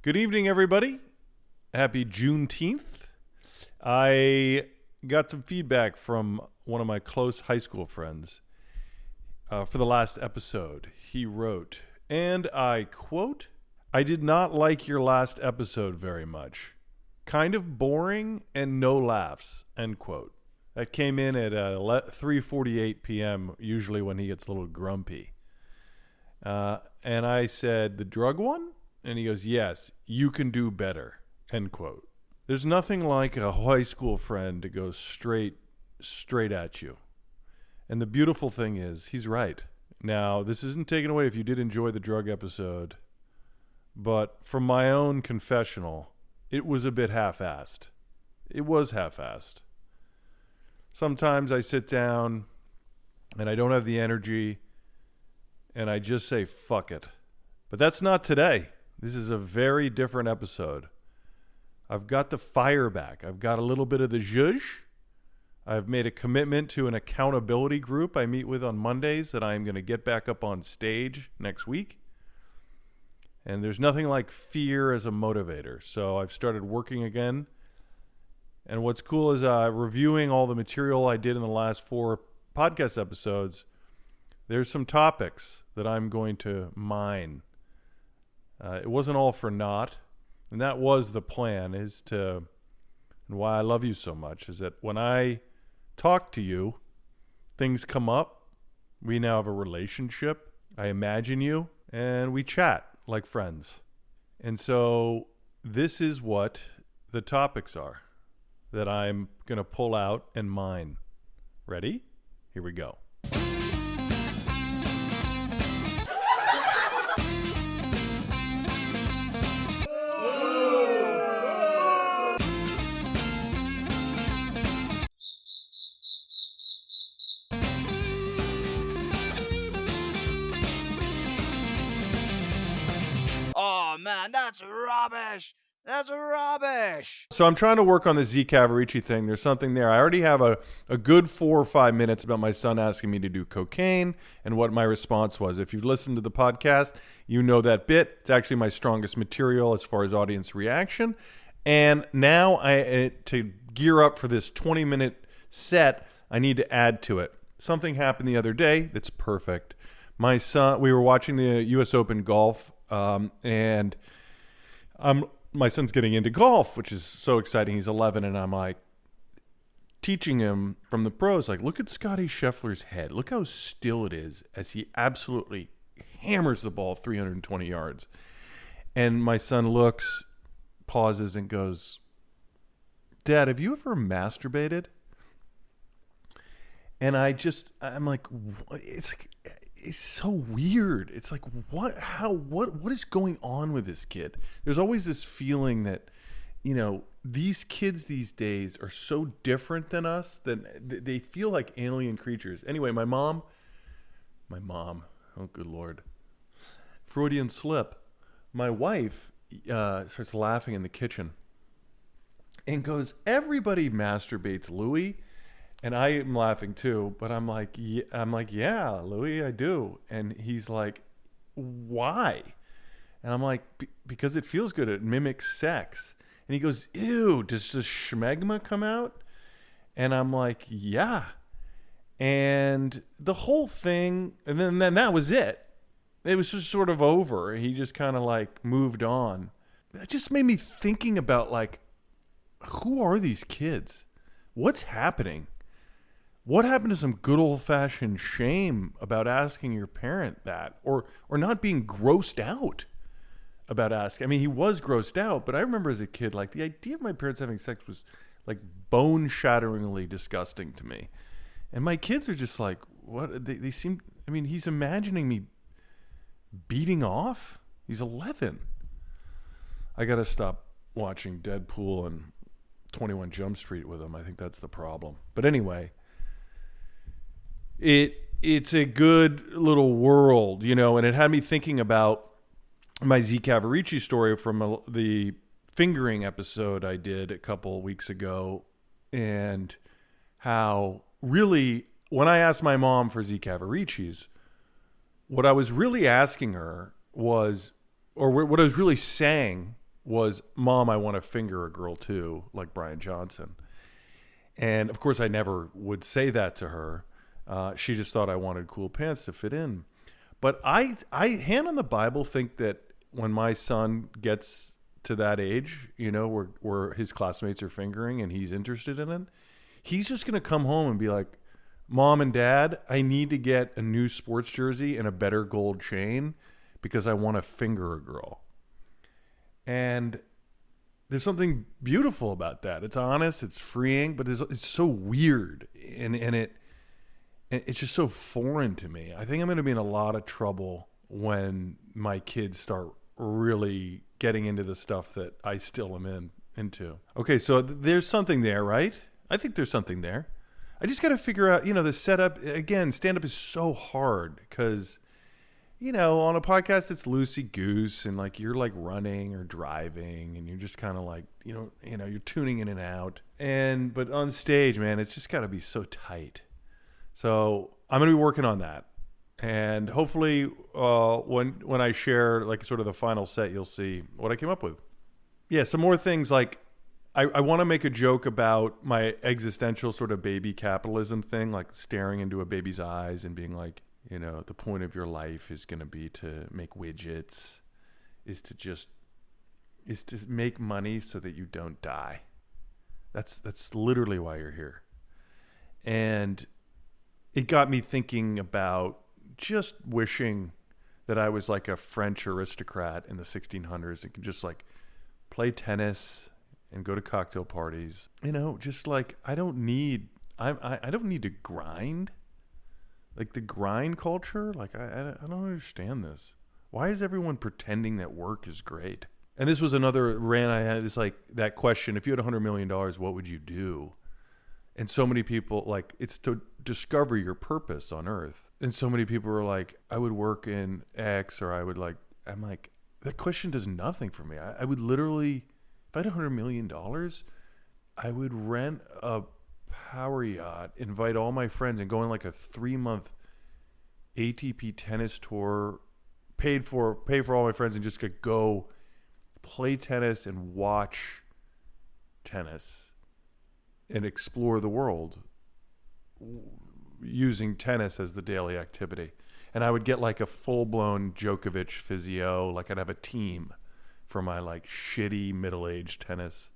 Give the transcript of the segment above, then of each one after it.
Good evening, everybody. Happy Juneteenth. I got some feedback from one of my close high school friends for the last episode. He wrote, and I quote, "I did not like your last episode very much. Kind of boring and no laughs," end quote. That came in at 3:48 p.m., usually when he gets a little grumpy. And I said, "The drug one?" And he goes, "Yes, you can do better," end quote. There's nothing like a high school friend to go straight at you. And the beautiful thing is, he's right. Now, this isn't taken away if you did enjoy the drug episode, but from my own confessional, it was a bit half-assed. It was half-assed. Sometimes I sit down and I don't have the energy and I just say, fuck it. But that's not today. This is a very different episode. I've got the fire back. I've got a little bit of the zhuzh. I've made a commitment to an accountability group I meet with on Mondays that I'm going to get back up on stage next week. And there's nothing like fear as a motivator. So I've started working again. And what's cool is reviewing all the material I did in the last 4 podcast episodes. There's some topics that I'm going to mine. It wasn't all for naught. And that was the plan, and why I love you so much, is that when I talk to you, things come up. We now have a relationship. I imagine you, and we chat like friends. And so this is what the topics are that I'm going to pull out and mine. Ready? Here we go. Oh man, that's rubbish. That's rubbish. So I'm trying to work on the Z Cavaricci thing. There's something there. I already have a good 4 or 5 minutes about my son asking me to do cocaine and what my response was. If you've listened to the podcast, you know that bit. It's actually my strongest material as far as audience reaction. And now to gear up for this 20-minute set, I need to add to it. Something happened the other day that's perfect. My son, we were watching the U.S. Open golf, and my son's getting into golf, which is so exciting. He's 11, and I'm like teaching him from the pros, like, look at Scotty Scheffler's head. Look how still it is as he absolutely hammers the ball 320 yards. And my son looks, pauses, and goes, "Dad, have you ever masturbated?" And I'm like, it's so weird. It's like, what is going on with this kid? There's always this feeling that, these kids these days are so different than us that they feel like alien creatures. Anyway, my mom, oh good Lord, Freudian slip. My wife starts laughing in the kitchen and goes, "Everybody masturbates, Louie." And I am laughing too, but I'm like, yeah, Louis, I do. And he's like, "Why?" And I'm like, because it feels good. It mimics sex. And he goes, "Ew, does the schmegma come out?" And I'm like, yeah. And the whole thing, and then that was it. It was just sort of over. He just kind of like moved on. It just made me thinking about like, who are these kids? What's happening? What happened to some good old-fashioned shame about asking your parent that, or not being grossed out about asking? I mean, he was grossed out, but I remember as a kid, like, the idea of my parents having sex was like bone-shatteringly disgusting to me. And my kids are just like, what? They seem. I mean, he's imagining me beating off. He's 11. I gotta stop watching Deadpool and 21 Jump Street with him. I think that's the problem. But anyway. It's a good little world, and it had me thinking about my Z Cavaricci story from the fingering episode I did a couple of weeks ago, and how really, when I asked my mom for Z Cavaricci's, what I was really asking her was, or what I was really saying was, Mom, I want to finger a girl too, like Brian Johnson. And of course, I never would say that to her. She just thought I wanted cool pants to fit in. But I hand on the Bible, think that when my son gets to that age, where his classmates are fingering and he's interested in it, he's just going to come home and be like, Mom and Dad, I need to get a new sports jersey and a better gold chain because I want to finger a girl. And there's something beautiful about that. It's honest, it's freeing, but it's so weird, and it's just so foreign to me. I think I'm going to be in a lot of trouble when my kids start really getting into the stuff that I still am into. Okay, so there's something there, right? I think there's something there. I just got to figure out, the setup. Again, stand-up is so hard because, on a podcast, it's loosey-goose and like you're like running or driving and you're just kind of like, you're tuning in and out. But on stage, man, it's just got to be so tight. So I'm going to be working on that. And hopefully when I share like sort of the final set, you'll see what I came up with. Yeah, some more things like I want to make a joke about my existential sort of baby capitalism thing, like staring into a baby's eyes and being like, the point of your life is going to be to make widgets, is to make money so that you don't die. That's literally why you're here. And it got me thinking about just wishing that I was like a French aristocrat in the 1600s and could just like play tennis and go to cocktail parties. Just like I don't need to grind. Like the grind culture, like I don't understand this. Why is everyone pretending that work is great? And this was another rant I had. It's like that question: if you had $100 million, what would you do? And so many people, like, it's to discover your purpose on earth. And so many people are like, I would work in X, or I'm like, that question does nothing for me. I would literally, if I had $100 million, I would rent a power yacht, invite all my friends, and go on like a 3-month ATP tennis tour, pay for all my friends, and just go play tennis and watch tennis and explore the world using tennis as the daily activity. And I would get like a full-blown Djokovic physio, like I'd have a team for my like shitty middle-aged tennis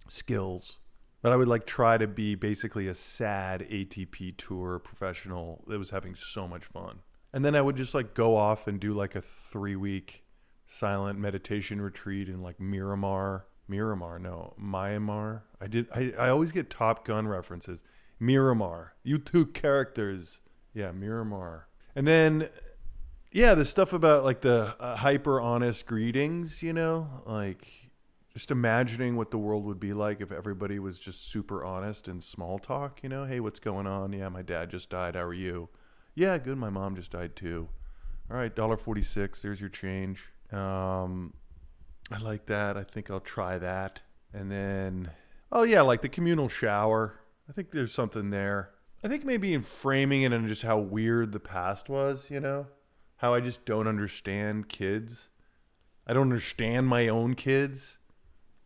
skills. But I would like try to be basically a sad ATP tour professional that was having so much fun. And then I would just like go off and do like a 3-week silent meditation retreat in like Myanmar. I always get Top Gun references. Miramar. You two characters. Yeah, Miramar. And then, yeah, the stuff about like the hyper honest greetings, like just imagining what the world would be like if everybody was just super honest in small talk, hey, what's going on? Yeah, my dad just died. How are you? Yeah, good. My mom just died too. All right, $1.46. There's your change. I like that. I think I'll try that. And then, oh yeah, like the communal shower. I think there's something there. I think maybe in framing it and just how weird the past was, how I just don't understand kids. I don't understand my own kids,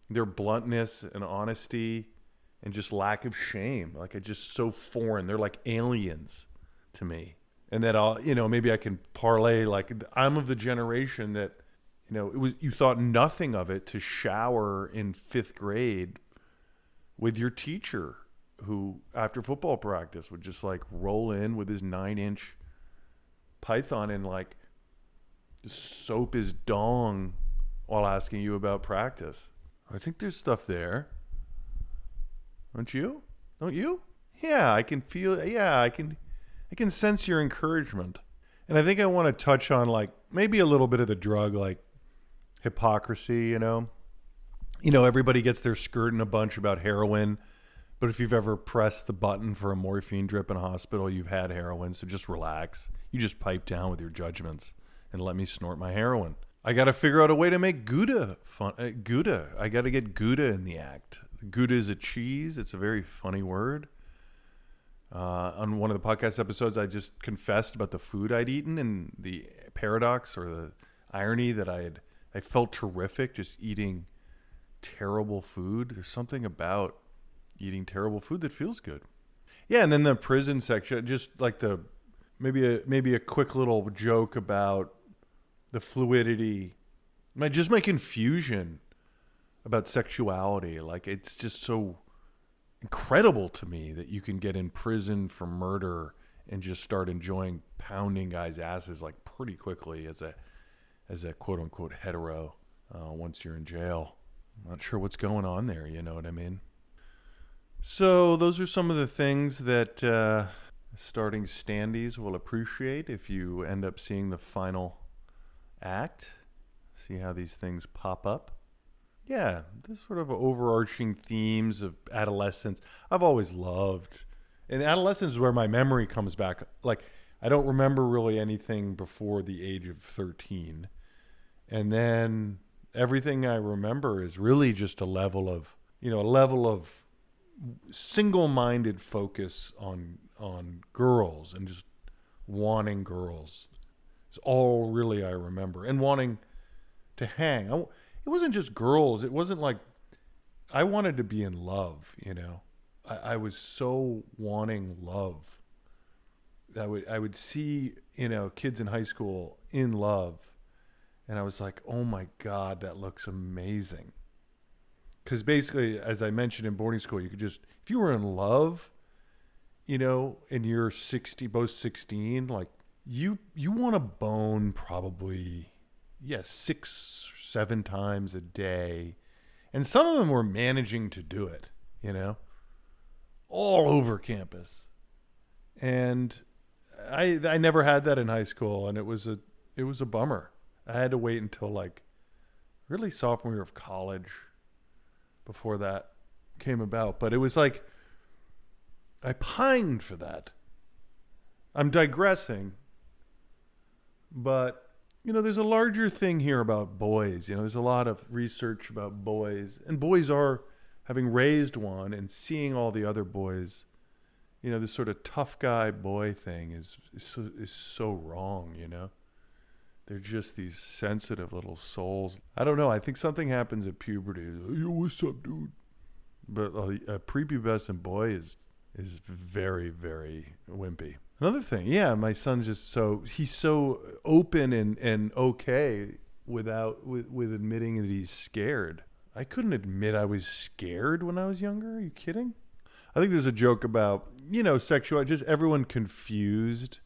their bluntness and honesty and just lack of shame. Like it's just so foreign. They're like aliens to me. And that I'll, maybe I can parlay, like I'm of the generation that, you thought nothing of it to shower in 5th grade with your teacher who, after football practice, would just like roll in with his 9-inch python and like soap his dong while asking you about practice. I think there's stuff there. Don't you? Yeah, I can feel, I can sense your encouragement. And I think I want to touch on like maybe a little bit of the drug, like hypocrisy, everybody gets their skirt in a bunch about heroin, but if you've ever pressed the button for a morphine drip in a hospital, you've had heroin, so just relax. You just pipe down with your judgments and let me snort my heroin. I got to figure out a way to make Gouda fun. Gouda. I got to get Gouda in the act. Gouda is a cheese. It's a very funny word. On one of the podcast episodes, I just confessed about the food I'd eaten and the paradox or the irony that I had I felt terrific just eating terrible food. There's something about eating terrible food that feels good. Yeah, and then the prison section, just like maybe a quick little joke about the fluidity, just my confusion about sexuality. Like, it's just so incredible to me that you can get in prison for murder and just start enjoying pounding guys' asses like pretty quickly as a quote unquote hetero once you're in jail. I'm not sure what's going on there, you know what I mean? So those are some of the things that starting standees will appreciate if you end up seeing the final act. See how these things pop up. Yeah, this sort of overarching themes of adolescence I've always loved. And adolescence is where my memory comes back. Like, I don't remember really anything before the age of 13. And then everything I remember is really just a level of single-minded focus on girls and just wanting girls. It's all really I remember. And wanting to hang. It wasn't just girls. It wasn't like I wanted to be in love, you know. I was so wanting love. I would see, you know, kids in high school in love, and I was like, oh my God, that looks amazing. Because basically, as I mentioned in boarding school, you could just, if you were in love, you know, and you're both 16, like you want to bone probably, 6-7 times a day. And some of them were managing to do it, you know, all over campus. And I never had that in high school, and it was a bummer. I had to wait until like really sophomore year of college before that came about. But it was like I pined for that. I'm digressing, but you know, there's a larger thing here about boys. You know, there's a lot of research about boys, and boys are, having raised one and seeing all the other boys, you know, this sort of tough guy boy thing is so wrong, you know. They're just these sensitive little souls. I don't know. I think something happens at puberty. Yo, what's up, dude? But a prepubescent boy is very, very wimpy. Another thing, yeah, my son's just he's so open and okay with admitting that he's scared. I couldn't admit I was scared when I was younger. Are you kidding? I think there's a joke about, you know, sexuality, just everyone confused.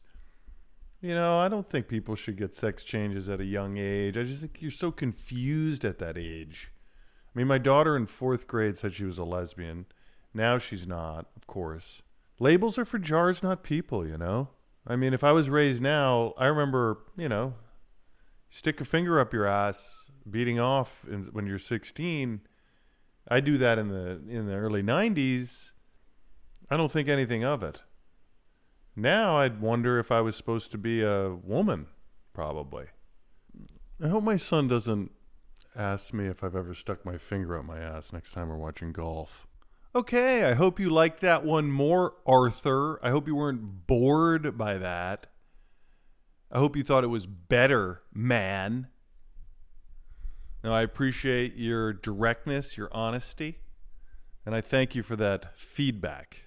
You know, I don't think people should get sex changes at a young age. I just think you're so confused at that age. I mean, my daughter in 4th grade said she was a lesbian. Now she's not, of course. Labels are for jars, not people, you know? I mean, if I was raised now, I remember, you know, stick a finger up your ass, beating off when you're 16. I do that in the early 90s. I don't think anything of it. Now I'd wonder if I was supposed to be a woman, probably. I hope my son doesn't ask me if I've ever stuck my finger up my ass next time we're watching golf. Okay, I hope you liked that one more, Arthur. I hope you weren't bored by that. I hope you thought it was better, man. Now, I appreciate your directness, your honesty, and I thank you for that feedback.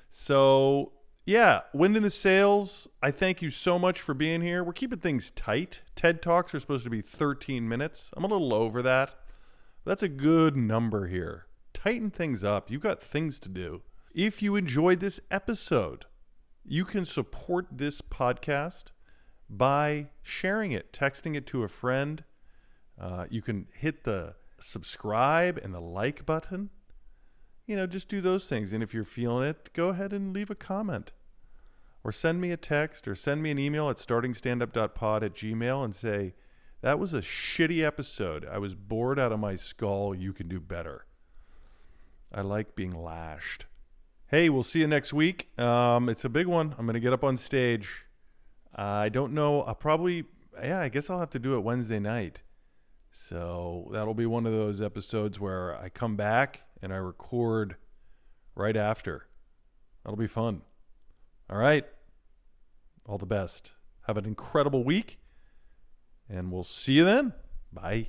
So, yeah, wind in the sails. I thank you so much for being here. We're keeping things tight. TED Talks are supposed to be 13 minutes. I'm a little over that. That's a good number here. Tighten things up. You've got things to do. If you enjoyed this episode, you can support this podcast by sharing it, texting it to a friend. You can hit the subscribe and the like button. You know, just do those things. And if you're feeling it, go ahead and leave a comment. Or send me a text or send me an email at startingstandup.pod@gmail.com and say, that was a shitty episode. I was bored out of my skull. You can do better. I like being lashed. Hey, we'll see you next week. It's a big one. I'm going to get up on stage. I don't know. I guess I'll have to do it Wednesday night. So that'll be one of those episodes where I come back and I record right after. That'll be fun. All right. All the best. Have an incredible week. And we'll see you then. Bye. Bye.